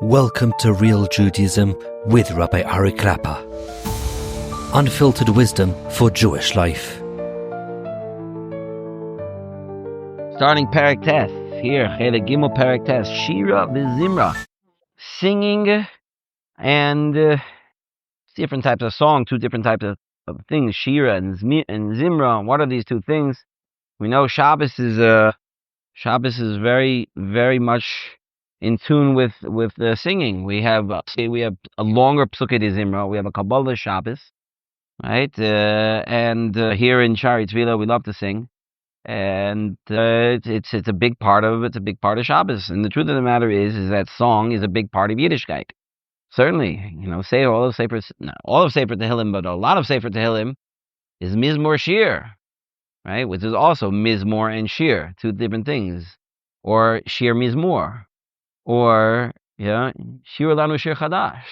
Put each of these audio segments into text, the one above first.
Welcome to Real Judaism with Rabbi Klapper. Unfiltered wisdom for Jewish life. Starting Perek Tes here, Chelek Gimel Perek Tes, Shira and Zimra, singing and different types of song, two different types of things, Shira and Zimra. What are these two things? We know Shabbos is very, very much in tune with the singing. We have a longer Psukei de Zimra. We have a Kabbalah Shabbos, right? And here in Shari Tzvila, we love to sing, and it's a big part of Shabbos. And the truth of the matter is that song is a big part of Yiddishkeit. Certainly, say all of Sefer Tehillim, but a lot of Sefer Tehillim is Mizmor Shir, right? Which is also Mizmor and Shir, two different things, or Shir Mizmor. Or Shir Lanu Shir Chadash,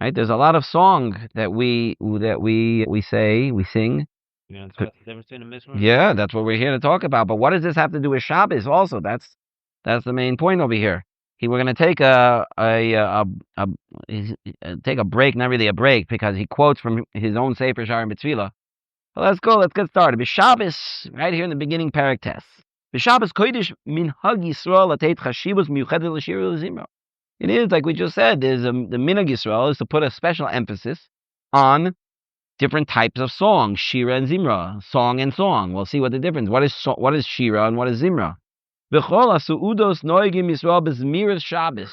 right? There's a lot of song that we sing. Yeah, that's what the difference between a mizmor. Yeah, that's what we're here to talk about. But what does this have to do with Shabbos? Also, that's the main point over here. We're going to take take a break, not really a break, because he quotes from his own Sefer Shari and Tzvila. So let's get started. Shabbos, right here in the beginning, Perek Tes. Shabbos Kodesh Minhag Yisrael Atet Chashivos Miyuchedet L'Shira L'Zimra. It is, like we just said, the Minhag Yisrael is to put a special emphasis on different types of songs, Shira and Zimra, song and song. We'll see what the difference. What is Shira and what is Zimra? B'chol ha'su'udos noegim Yisrael b'zmiras Shabbos.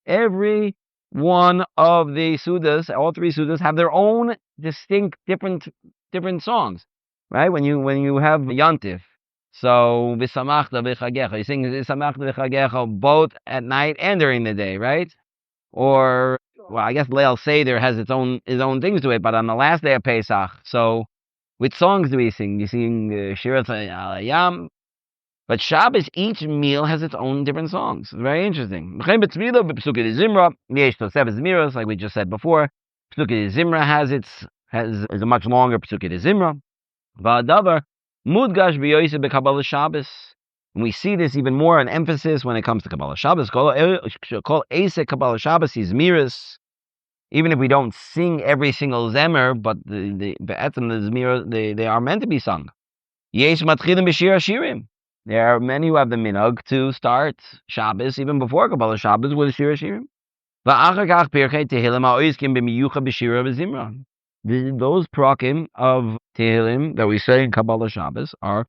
Every one of the sudas, all three sudas, have their own distinct different songs, right? When you have Yantif. So, V'samachta v'chagecha. You sing V'samachta v'chagecha both at night and during the day, right? Or, well, I guess Leil Seder has his own things to it, but on the last day of Pesach, so which songs do we sing? You sing Shira al Yam, but Shabbos, each meal has its own different songs. It's very interesting. Like we just said before, Psukei de Zimra is a much longer Psukei de Zimra. V'adavar Mudgash b'yoyse b'Kabbalah Shabbos. And we see this even more an emphasis when it comes to Kabbalah Shabbos. Call Eisek Kabbalah Shabbos is miras. Even if we don't sing every single zemer, but the zmira, they are meant to be sung. Yesh matchilim b'shir shirim. There are many who have the minhag to start Shabbos even before Kabbalah Shabbos with shir shirim. Va'achar kach pirchei tehillim ha'oiskim b'miyucha b'shira v'zimra. Those prakim of Tehillim that we say in Kabbalah Shabbos are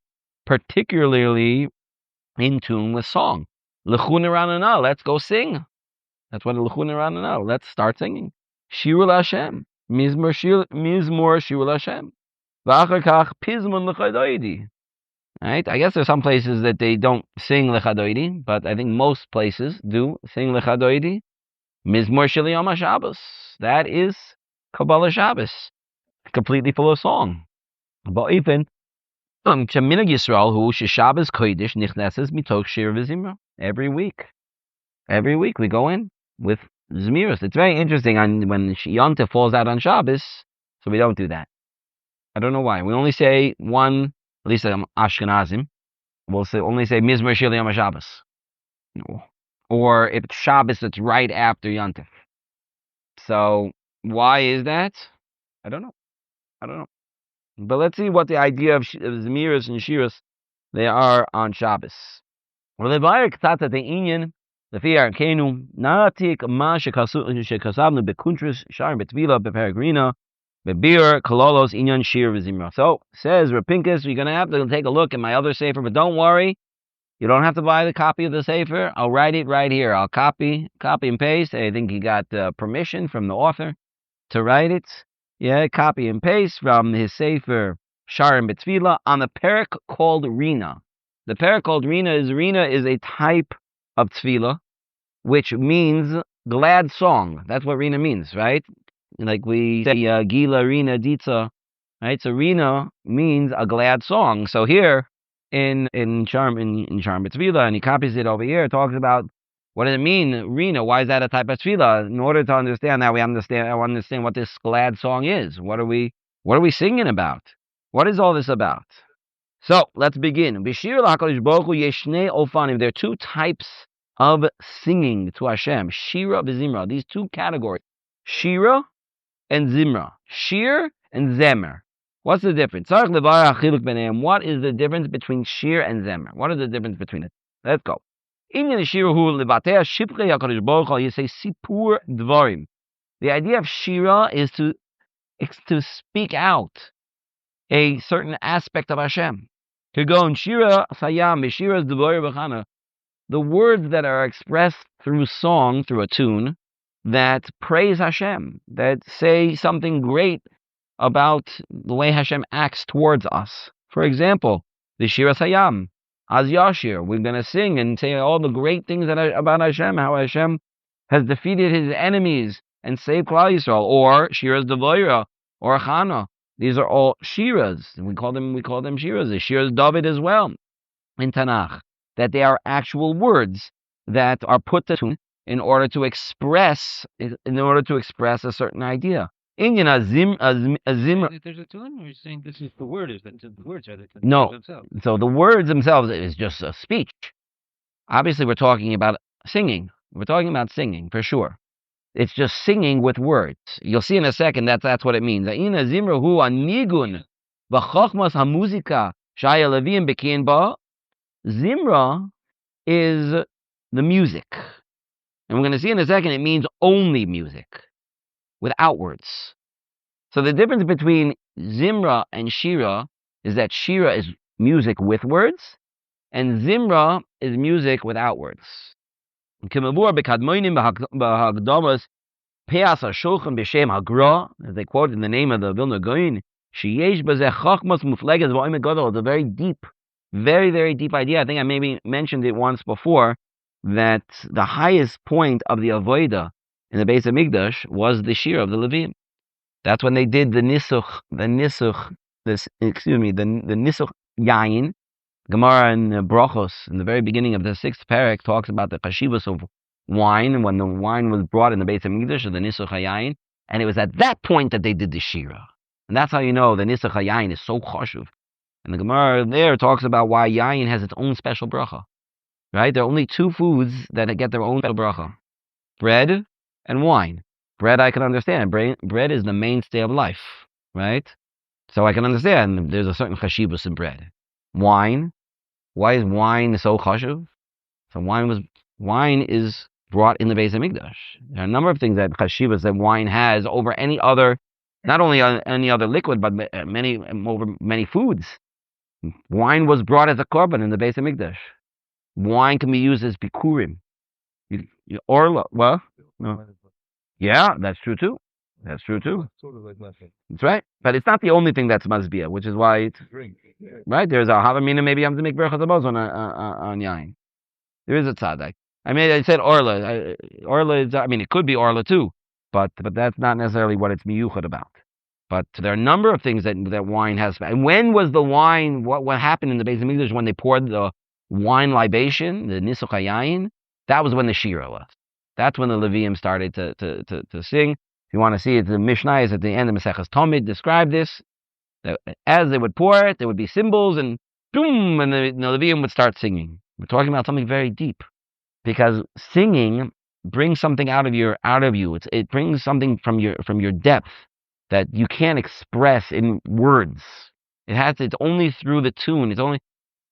particularly in tune with song. L'chuna ranana, let's go sing. That's what l'chuna ranana. Let's start singing. Shiru Hashem, mizmor shiru Hashem. V'achar kach pizmon l'chadoidi. Right? I guess there's some places that they don't sing l'chadoidi, but I think most places do sing l'chadoidi. Mizmor shel Yom HaShabbos. That is Kabbalah Shabbos, completely full of song. But even Minhag Yisrael, who Shabbos Kodesh nichneses mitoch Shira v'Zimra. Every week we go in with Zmiras. It's very interesting when Yontif falls out on Shabbos, so we don't do that. I don't know why. We only say one, at least Ashkenazim, we'll only say Mizmor Shel Yom HaShabbos. Or if it's Shabbos, it's right after Yontif. So why is that? I don't know. But let's see what the idea of Zmiras and Shiras they are on Shabbos. Well, the K'tata the Inyan, the Fiar Kenu, Natik Ma Shekasabnu Bekuntris, Shar Betvila, Beperegrina, Bebir, Kalolos, Inyan, Shir, Vizimra. So, says Rapinkus, you're going to have to take a look at my other Sefer, but don't worry. You don't have to buy the copy of the Sefer. I'll write it right here. I'll copy and paste. I think he got permission from the author to write it. Yeah, copy and paste from his Sefer Shar and Betvila on the perek called Rina. The perek called Rina is a type of Tefillah, which means glad song. That's what Rina means, right? Like we say Gila, Rina, Ditza, right? So Rina means a glad song. So here in Shar and Betvila, and he copies it over here, talks about what does it mean, Rina? Why is that a type of tefillah? In order to understand that, I understand what this glad song is. What are we singing about? What is all this about? So let's begin. There are two types of singing to Hashem. Shira and Zimra. These two categories. Shira and Zimra. Shir and Zemer. What's the difference? What is the difference between Shir and Zemer? What is the difference between it? Let's go. You say Sipur Dvarim. The idea of Shira is to speak out a certain aspect of Hashem. To go in Shira Sayam, Shira's Dvarim B'chana. The words that are expressed through song, through a tune, that praise Hashem, that say something great about the way Hashem acts towards us. For example, the Shira Sayam, Az Yashir, we're going to sing and say all the great things about Hashem, how Hashem has defeated his enemies and saved Klal Yisrael, or Shira's Devoira, or Chana. These are all Shiras, and we call them Shiras. The Shira's David as well in Tanakh, that they are actual words that are put to tune in order to express a certain idea. Indian azim. There's a tune, or you're saying this is the word? Is that the words are the No. themselves? So the words themselves is just a speech. Obviously, we're talking about singing. We're talking about singing for sure. It's just singing with words. You'll see in a second that's what it means. Ina zimra hu niggun v'chochmas hamuzika shaya Leviim bekin ba. Zimra is the music, and we're going to see in a second it means only music, without words. So the difference between Zimra and Shira is that Shira is music with words, and Zimra is music without words. As they quote in the name of the Vilna Gaon, it's a very deep, very, very deep idea. I think I maybe mentioned it once before, that the highest point of the Avodah in the Beis HaMikdash was the Shira of the Leviim. That's when they did the Nisuch Yayin. Gemara in Brachos, in the very beginning of the 6th parak, talks about the Chashivas of wine, when the wine was brought in the Beis HaMikdash, or the Nisuch Yayin, and it was at that point that they did the Shira. And that's how you know the Nisuch Yayin is so chashuv. And the Gemara there talks about why Yayin has its own special bracha. Right? There are only two foods that get their own special bracha. Bread and wine. Bread I can understand. Bread is the mainstay of life. Right? So I can understand there's a certain chashivus in bread. Wine. Why is wine so chashuv? So wine is brought in the Beis HaMikdash. There are a number of things that chashivus that wine has over any other, not only any other liquid, but over many foods. Wine was brought as a korban in the Beis HaMikdash. Wine can be used as bikurim. Orla, well, no. Yeah, that's true too. That's true too. Sort of like nothing. That's right. But it's not the only thing that's mazbia, which is why it's Drink. Yeah. right. There's a havamina. Maybe I'm to make berachas abaz on yain. There is a tzaddik. I mean, I said orla. Orla is. I mean, it could be orla too, but that's not necessarily what it's miyuchad about. But there are a number of things that wine has. And when was the wine? What happened in the Beis HaMikdash when they poured the wine libation, the nisuch hayayin? That was when the shira was. That's when the Leviim started to sing. If you want to see it, the Mishnah is at the end of Maseches Tamid describe this. That as they would pour it, there would be cymbals and boom, and the Leviim would start singing. We're talking about something very deep, because singing brings something out of you. It brings something from your depth that you can't express in words. It's only through the tune.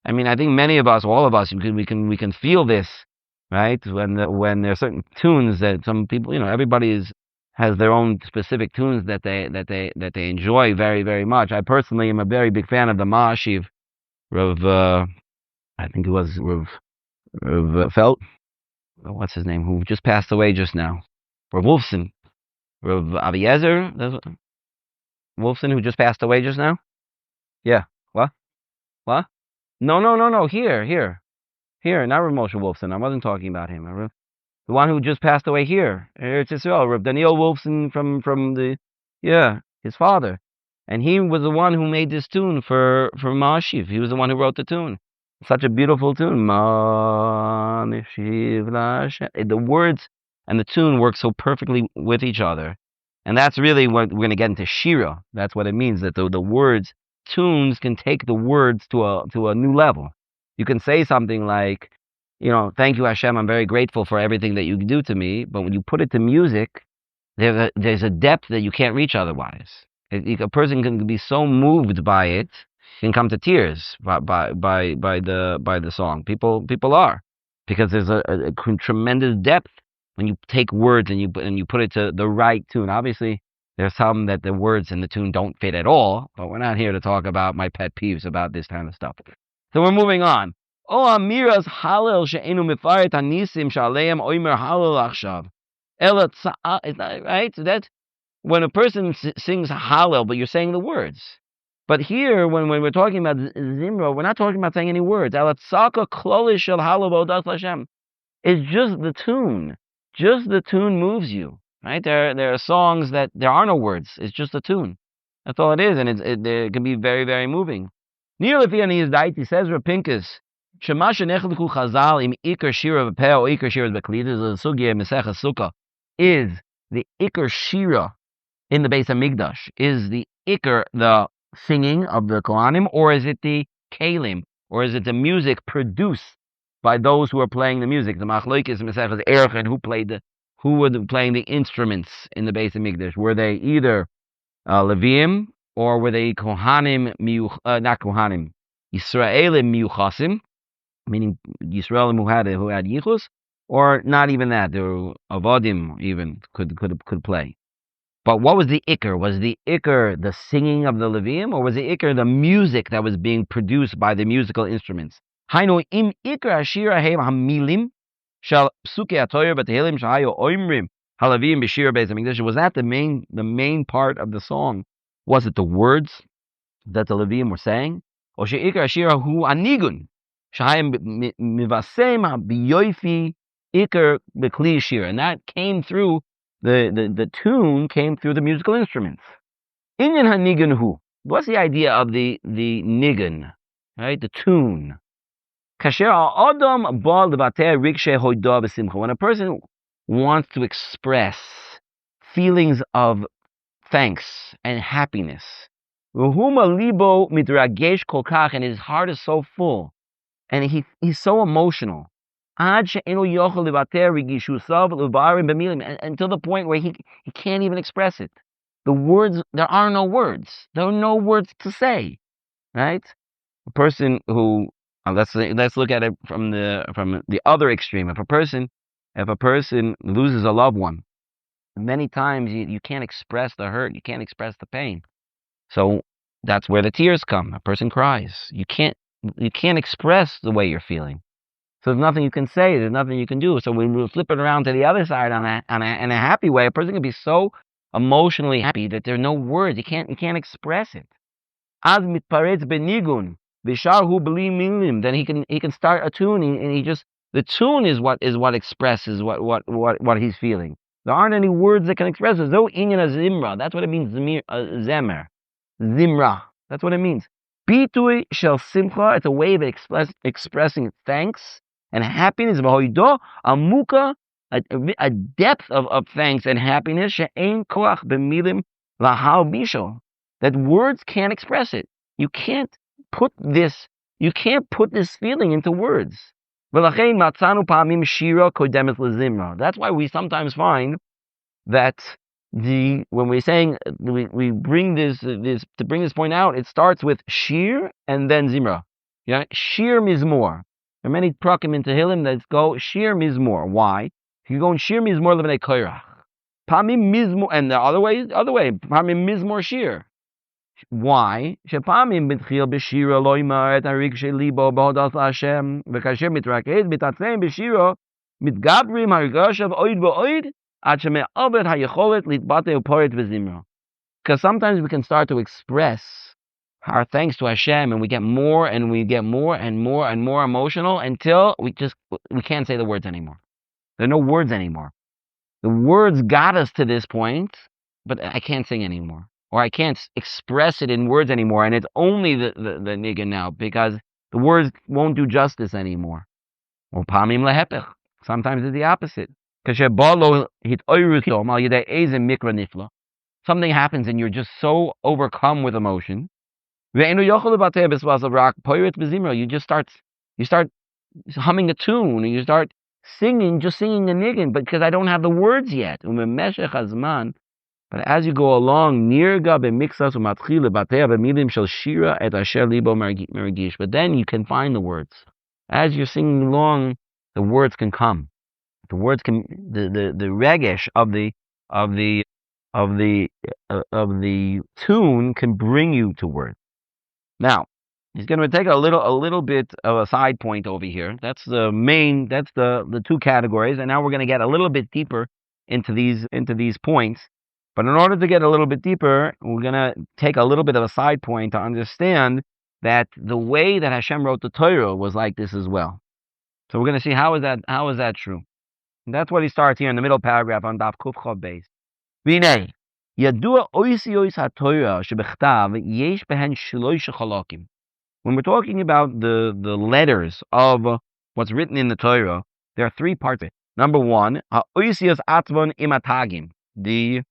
I think many of us, all of us, we can feel this, right? When there are certain tunes that some people, everybody has their own specific tunes that they enjoy very, very much. I personally am a very big fan of the Ma'ashiv, Rav, I think it was Rav Felt, what's his name, who just passed away just now, Rav Wolfson, Rav Aviezer, Wolfson, who just passed away just now. Yeah, what? No. Here, not Rav Moshe Wolfson. I wasn't talking about him. The one who just passed away here. It's Israel, Rav Daniel Wolfson from his father. And he was the one who made this tune for Ma'ashiv. He was the one who wrote the tune. Such a beautiful tune. Ma'ashiv l'Hashem. The words and the tune work so perfectly with each other. And that's really what we're going to get into Shira. That's what it means, that the words, tunes can take the words to a new level. You can say something like, thank you, Hashem, I'm very grateful for everything that you do to me. But when you put it to music, there's a depth that you can't reach otherwise. A person can be so moved by it, can come to tears by the song. People are, because there's a tremendous depth when you take words and you put it to the right tune. Obviously, there's some that the words and the tune don't fit at all, but we're not here to talk about my pet peeves about this kind of stuff. So we're moving on. O amiras halel she'enu mifaret hanisim shaleim oimer halel achshav. Is that right? So that's when a person sings Hallel, but you're saying the words. But here, when we're talking about Zimra, we're not talking about saying any words. Alatzaka klolish shel Hallel b'odas Hashem. It's just the tune. Just the tune moves you, right? There are songs that there are no words. It's just a tune. That's all it is, and it can be very, very moving. Near Lefiani is daiti, says Rapinkus, Shema shenechliku chazal im ikar shira v'peh o ikar shira v'klid, is a sugya mesecha sukkah, is the ikar shira in the Beis HaMikdash, is the ikar the singing of the Kohanim, or is it the kalim, or is it the music produced by those who are playing the music? The machlokes Mesechus Erech, who were playing the instruments in the Beis HaMikdash? Were they either Leviim, or were they Kohanim, not Kohanim, Yisraelim Miyuchasim, meaning Yisraelim who had Yichus, or not even that? There were Avodim even could play. But what was the ikar? Was the ikar the singing of the Leviim, or was the ikar the music that was being produced by the musical instruments? Hainu im ikar ashira heim hamilim shal psuke atoyer b'tehilim shahayo oimrim halavim b'shir Beis HaMikdash. Was that the main part of the song? Was it the words that the Leviim were saying? Or sheikar ashira hu niggun shahayim mivasem biyoifi ikar b'kli shir, and that came through. The tune came through the musical instruments. Inyan ha-niggun hu. What's the idea of the niggun? Right? The tune. Kasher ha'adam ba levateh rikshe hoidah b'simcha. When a person wants to express feelings of thanks and happiness, v'huma libo midragesh kol kach, and his heart is so full, and he's so emotional, until the point where he can't even express it. The words, there are no words. There are no words to say, right? A person who, let's look at it from the other extreme. If a person loses a loved one, many times you can't express the hurt, you can't express the pain. So that's where the tears come. A person cries. You can't express the way you're feeling. So there's nothing you can say. There's nothing you can do. So when we flip it around to the other side in a happy way, a person can be so emotionally happy that there are no words. You can't express it. Az mitparetz benigun v'sharhu b'li milim. Then he can start a tune, and the tune is what expresses what he's feeling. There aren't any words that can express it. Zo inyan zimra. That's what it means. Zemer, zimra. That's what it means. Bitui shel simcha. It's a way of expressing thanks and happiness, amuka, a depth of thanks and happiness, she'ein koach b'milim lahal bisho, that words can't express it. You can't put this feeling into words. V'lachein matzanu pa'amim shira kodemet lezimra. That's why we sometimes find that when we're saying we bring this to bring this point out, it starts with shir and then zimra. Yeah, shir mizmor. There are many prakim in Tehillim that go shir mizmor. Why? If you go in shir mizmor levnei koirach, pamim mizmor, and the other way, pamim mizmor shir. Why? Shepamim b'tchil b'shira loymar et harik shelibo b'hodas Hashem v'kasher mitrakez b'tatzeim b'shira mitgabrim harigashav oid v'oid ad sheme'aved hayecholet litbate uporet v'zimra. Because sometimes we can start to express our thanks to Hashem, and we get more and we get more and more and more emotional until we can't say the words anymore. There are no words anymore. The words got us to this point, but I can't sing anymore, or I can't express it in words anymore, and it's only the niggun now, because the words won't do justice anymore. Or pamim lehepech. Sometimes it's the opposite. Something happens and you're just so overcome with emotion. You start humming a tune, and you start singing, just singing the niggun, but because I don't have the words yet. But as you go along, but then you can find the words. As you're singing along, the words can come. The words can, the regesh of the tune can bring you to words. Now, he's going to take a little bit of a side point over here. That's the two categories, and now we're going to get a little bit deeper into these points. But in order to get a little bit deeper, we're going to take a little bit of a side point to understand that the way that Hashem wrote the Torah was like this as well. So we're going to see how is that true. And that's what he starts here in the middle paragraph on Daf Kuf Chav Beis. V'nei yadua oisios haTorah shebechtav yesh behen shloisha chalakim. When we're talking about the letters of what's written in the Torah, there are three parts of it. Number one, ha'oisios atvon imatagim, the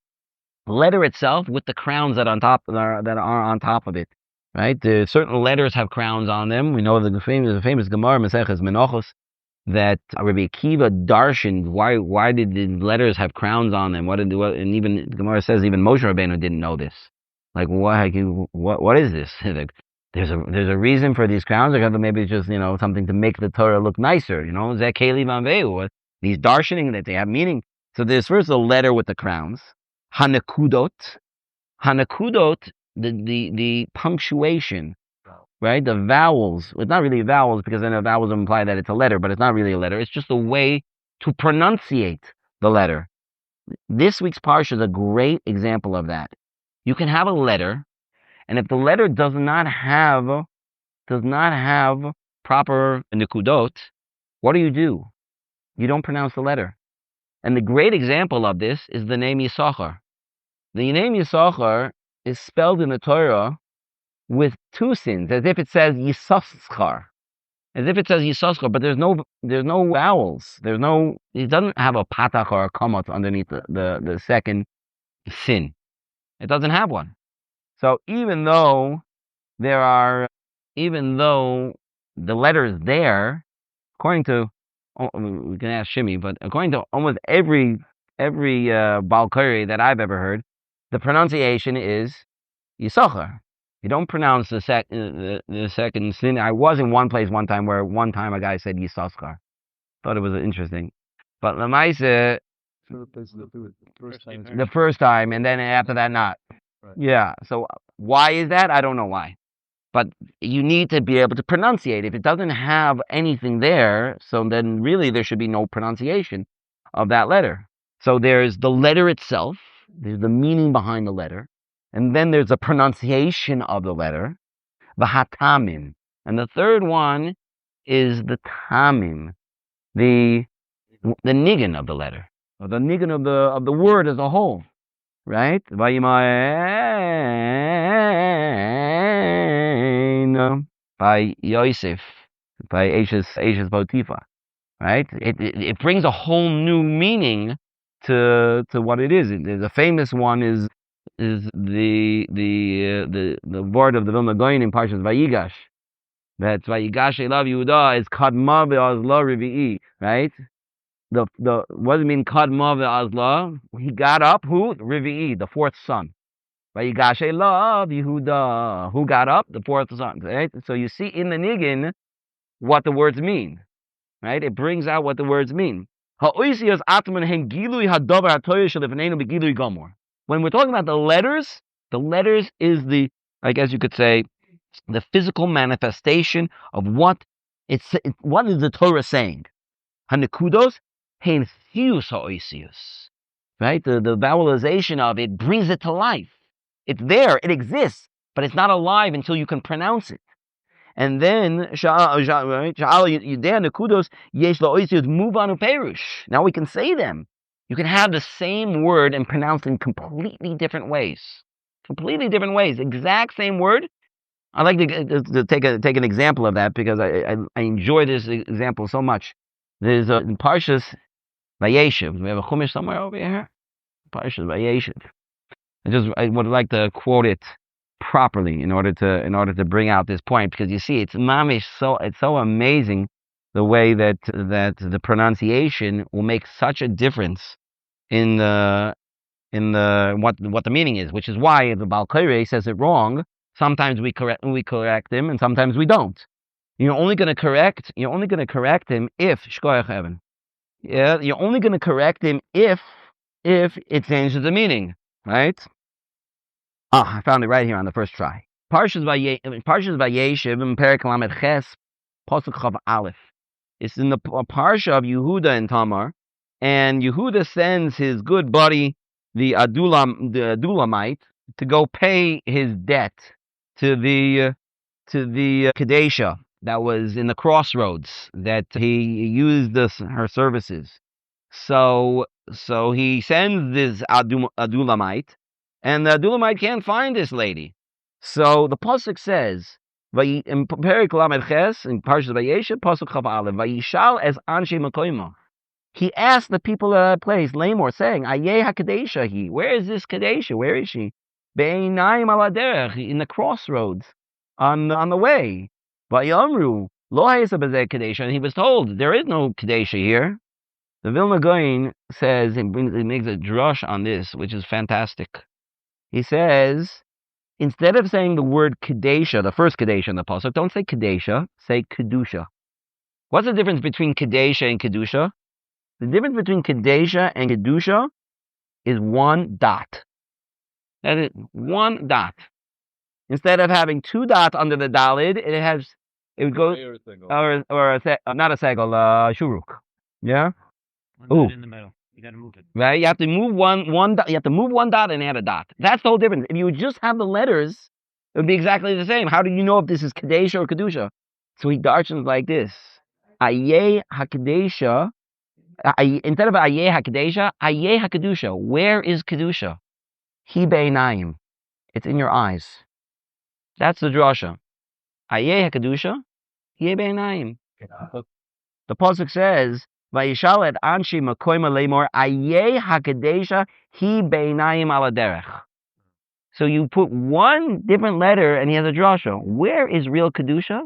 letter itself with the crowns that are on top of it, right? Certain letters have crowns on them. We know the famous Gemara Maseches Menachos that Rabbi Akiva darshaned why did the letters have crowns on them? And even Gemara says even Moshe Rabbeinu didn't know this. Like what is this? There's a reason for these crowns. Or maybe it's just something to make the Torah look nicer. Zekeli Vanveu. These darshaning that they have meaning. So there's first the letter with the crowns. Hanakudot, the punctuation, right? The vowels. It's not really vowels because then the vowels imply that it's a letter, but it's not really a letter. It's just a way to pronunciate the letter. This week's parsha is a great example of that. You can have a letter, and if the letter does not have proper nikudot, what do? You don't pronounce the letter. And the great example of this is the name Yisachar. The name Yisachar is spelled in the Torah with two sins, as if it says Yisachar. But there's no vowels. It doesn't have a patach or a kamat underneath the second sin. It doesn't have one. So even though the letter is there, according to, we can ask Shimi, but according to almost every Balkari that I've ever heard, the pronunciation is Yisachar. You don't pronounce the second sin. I was in one place one time where one time a guy said Yisachar. Thought it was interesting. But Lamaisa, the first time, and then after that not. Right. Yeah, so why is that? I don't know why. But you need to be able to pronunciate. If it doesn't have anything there, so then really there should be no pronunciation of that letter. So there's the letter itself, there's the meaning behind the letter, and then there's the pronunciation of the letter, the hatamim. And the third one is the tamim, the niggun of the letter, or the niggun of the word as a whole. Right? By Yosef, by Ashes Potiphar. Right? It brings a whole new meaning to what it is. The famous one is the word of the Vilna Gaon in Parshas Vayigash. That Vayigash Elav Yehuda is Kadma ve'azla Revi'i. Right? What does it mean? Kadma ve'azla. He got up. Who? Revi'i, the fourth son. Vayigash Elav Yehuda. Who got up? The fourth son. Right? So you see in the niggun what the words mean. Right? It brings out what the words mean. When we're talking about the letters is the, I guess you could say, the physical manifestation of what is the Torah saying. Hanekudos hein thius ha'oisius. Right? The vowelization of it brings it to life. It's there, it exists, but it's not alive until you can pronounce it. And then now we can say them. You can have the same word and pronounce it in completely different ways. Exact same word. I like to take an example of that because I enjoy this example so much. There's in Parshas Vayeshev. We have a chumash somewhere over here. Parshas Vayeshev. I would like to quote it properly in order to bring out this point, because you see it's so amazing the way that the pronunciation will make such a difference in the what the meaning is, which is why if the Baal Koreh says it wrong, sometimes we correct him, and sometimes we don't. You're only going to correct him if shkoyach Evan. Yeah, you're only going to correct him if it changes the meaning, right? I found it right here on the first try. Parshas Vayeshev in Perek Lamed Ches Pasuk Chav Aleph. It's in the parsha of Yehuda and Tamar, and Yehuda sends his good buddy the Adulamite to go pay his debt to the Kadesha that was in the crossroads that he used her services. So he sends this Adulamite, and the Adulamite can't find this lady. So the pasuk says, in Perek Lamed Ches in Parshas Vayeshev pasuk Chav Aleph, Vayishal es anshe makoimo. He asked the people of that place, Lamor, saying, Ayeh HaKadesha he. Where is this Kadesha? Where is she? Be'einayim ala derech, in the crossroads, on the way. Vayamru, lo ha'esa b'zeh Kadesha. And he was told, there is no Kadesha here. The Vilna Gaon says, he makes a drush on this, which is fantastic. He says, instead of saying the word Kadesha, the first Kadesha in the pasuk, don't say Kadesha, say Kedusha. What's the difference between Kadesha and Kedusha? The difference between Kadesha and Kedusha is one dot. That is one dot. Instead of having two dots under the dalid, it goes not a segel, shuruk. Yeah. One in the middle. You got to move it. Right. You have to move one dot. You have to move one dot and add a dot. That's the whole difference. If you would just have the letters, it would be exactly the same. How do you know if this is Kadesha or Kedusha? So he darshans like this: Ayeh HaKadesha. Instead of Ayeh HaKadesha, Ayeh HaKadusha. Where is Kedusha? Hi be'einayim. It's in your eyes. That's the drasha. Ayeh HaKadusha, Hi be'einayim. The pasuk says, Vayishal et anshi makoima lemor, Ayeh HaKadesha, Hi be'einayim ala derech. So you put one different letter and he has a drasha. Where is real Kedusha?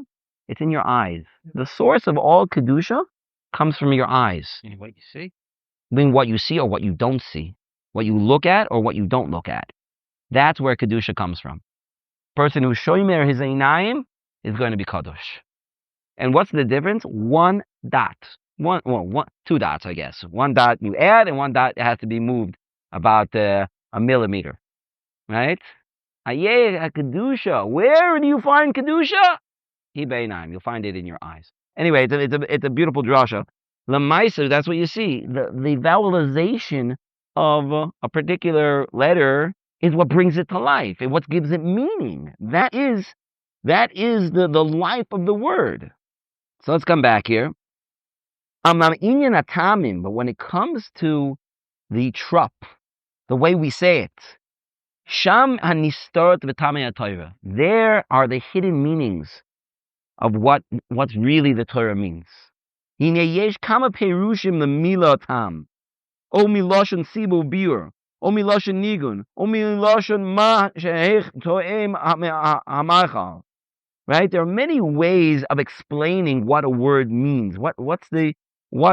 It's in your eyes. The source of all Kedusha comes from your eyes. And what you see? I mean, what you see or what you don't see. What you look at or what you don't look at. That's where Kedusha comes from. Person who's shomer his einayim is going to be kadosh. And what's the difference? One dot. Two dots, I guess. One dot you add, and one dot has to be moved about a millimeter. Right? Ayeh Kedusha. Where do you find Kedusha? Hi be'einayim. You'll find it in your eyes. Anyway, it's a beautiful drasha. L'maisa, that's what you see. The vowelization of a particular letter is what brings it to life, and what gives it meaning. That is the life of the word. So let's come back here. But when it comes to the trop, the way we say it, Sham hanistot v'tamei Torah. There are the hidden meanings of what's really the Torah means. Hine yesh kama perushim lemila tam, o miloshen sibu biur, o miloshen niggun, o miloshen ma sheich toem hamachal. Right? There are many ways of explaining what a word means. What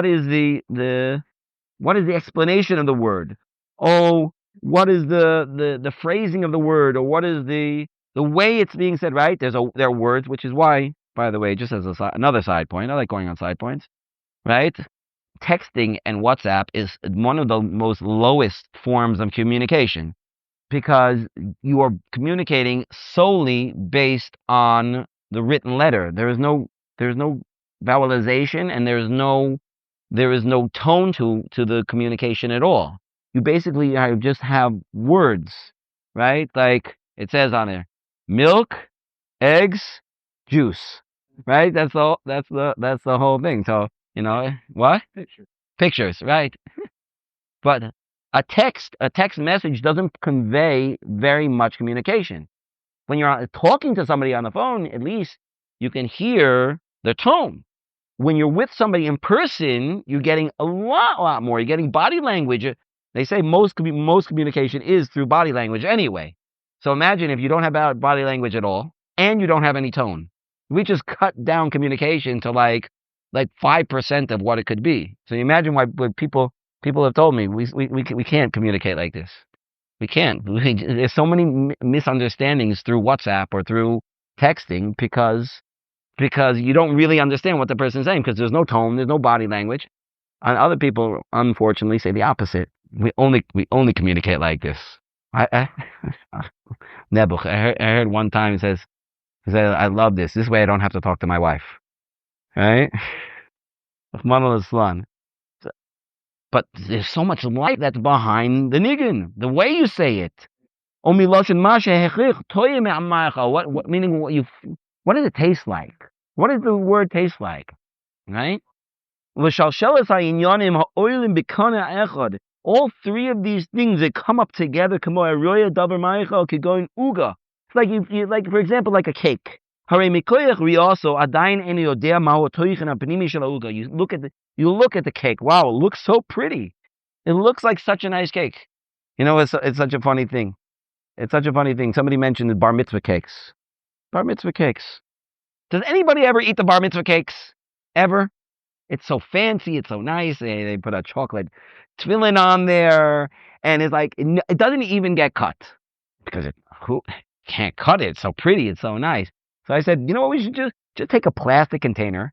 is the explanation of the word? Oh, what is the phrasing of the word, or what is the way it's being said? Right? There are words, which is why, by the way, just as another side point, I like going on side points, right? Texting and WhatsApp is one of the most lowest forms of communication because you are communicating solely based on the written letter. There is no vowelization, and there is no tone to the communication at all. You basically just have words, right? Like it says on there, milk, eggs, juice, right? That's the whole thing. So, what? Pictures, right? But a text message doesn't convey very much communication. When you're talking to somebody on the phone, at least you can hear their tone. When you're with somebody in person, you're getting a lot more. You're getting body language. They say most communication is through body language anyway. So imagine if you don't have body language at all, and you don't have any tone. We just cut down communication to like like 5% of what it could be. So you imagine why people have told me we can't communicate like this. We can't. There's so many misunderstandings through WhatsApp or through texting because you don't really understand what the person's saying because there's no tone, there's no body language. And other people, unfortunately, say the opposite. We only communicate like this. Nebuch, I heard one time he says, I love this. This way I don't have to talk to my wife. Right? But there's so much light that's behind the niggun. The way you say it. What meaning what does it taste like? What does the word taste like? Right? All three of these things that come up together, it's like you like, for example, like a cake. You look at the cake. Wow, it looks so pretty. It looks like such a nice cake. You know, it's such a funny thing. It's such a funny thing. Somebody mentioned the bar mitzvah cakes. Bar mitzvah cakes. Does anybody ever eat the bar mitzvah cakes? Ever? It's so fancy. It's so nice. They put a chocolate tefillin on there, and it's like it doesn't even get cut because who can't cut it? It's so pretty. It's so nice. So I said, you know what? We should just take a plastic container,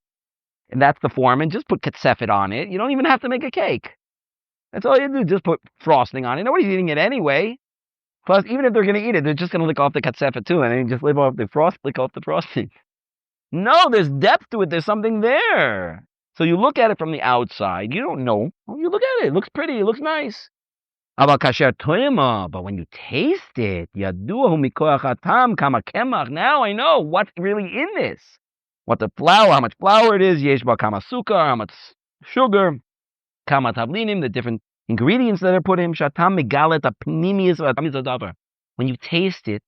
and that's the form, and just put katsefit on it. You don't even have to make a cake. That's all you do. Just put frosting on it. Nobody's eating it anyway. Plus, even if they're going to eat it, they're just going to lick off the katsefit too, and then just lick off the frosting. No, there's depth to it. There's something there. So you look at it from the outside. You don't know. You look at it. It looks pretty. It looks nice. But when you taste it, now I know what's really in this. What the flour, how much flour it is, how much sugar, the different ingredients that are put in. When you taste it,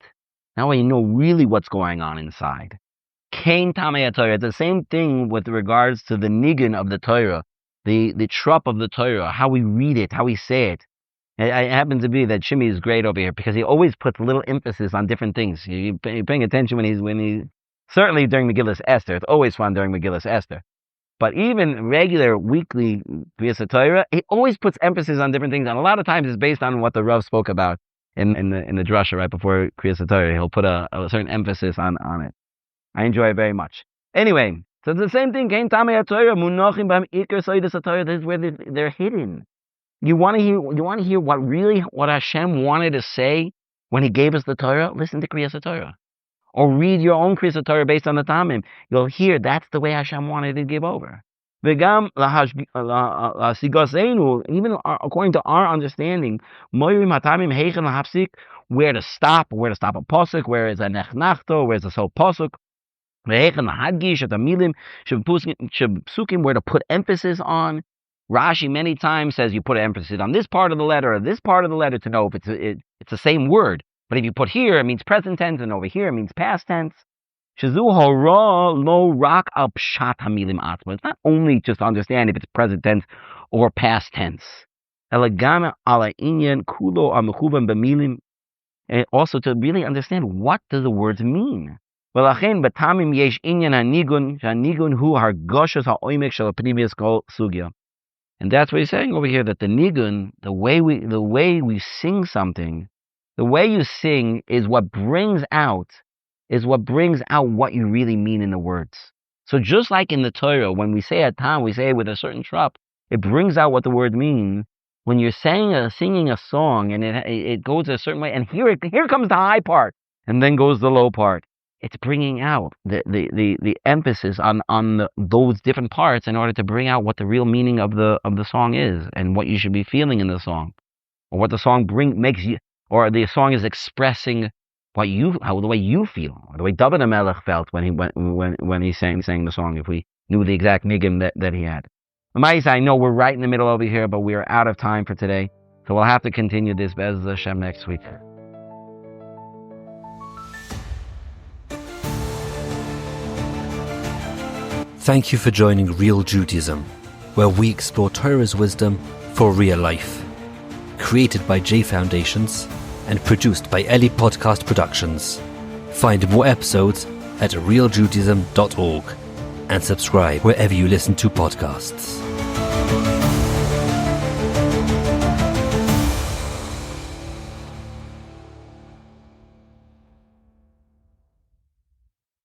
now I know really what's going on inside. It's the same thing with regards to the niggun of the Torah, the trop of the Torah, how we read it, how we say it. It happens to be that Shimmy is great over here because he always puts little emphasis on different things. You're paying attention when he's certainly during Megillas Esther. It's always fun during Megillas Esther. But even regular weekly Kriyas Torah, he always puts emphasis on different things, and a lot of times it's based on what the Rav spoke about in the drasha right before Kriyas Torah. He'll put a certain emphasis on it. I enjoy it very much. Anyway, so it's the same thing. This is where they're hidden. You want to hear what Hashem wanted to say when He gave us the Torah? Listen to Kriyas Torah, or read your own Kriyas Torah based on the Tamim. You'll hear that's the way Hashem wanted to give over. Even according to our understanding, where to stop a pasuk, where is a nechnachto, where is a soul pasuk. Where to put emphasis on. Rashi many times says you put an emphasis on this part of the letter or this part of the letter to know if it's the same word. But if you put here, it means present tense, and over here, it means past tense. It's not only just to understand if it's present tense or past tense. And also to really understand what do the words mean. And that's what he's saying over here, that the niggun, the way we sing something, the way you sing is what brings out what you really mean in the words. So just like in the Torah, when we say a tam, we say it with a certain trop, it brings out what the word means. When you're singing a song and it goes a certain way, and here comes the high part, and then goes the low part. It's bringing out the emphasis on those different parts in order to bring out what the real meaning of the song is, and what you should be feeling in the song, or what the song makes you, or the song is expressing the way you feel, or the way David HaMelech felt when he sang the song. If we knew the exact niggun that he had. I know we're right in the middle over here, but we are out of time for today, so we'll have to continue this Be'ez Hashem next week. Thank you for joining Real Judaism, where we explore Torah's wisdom for real life. Created by J Foundations and produced by Eli Podcast Productions. Find more episodes at realjudaism.org. and subscribe wherever you listen to podcasts.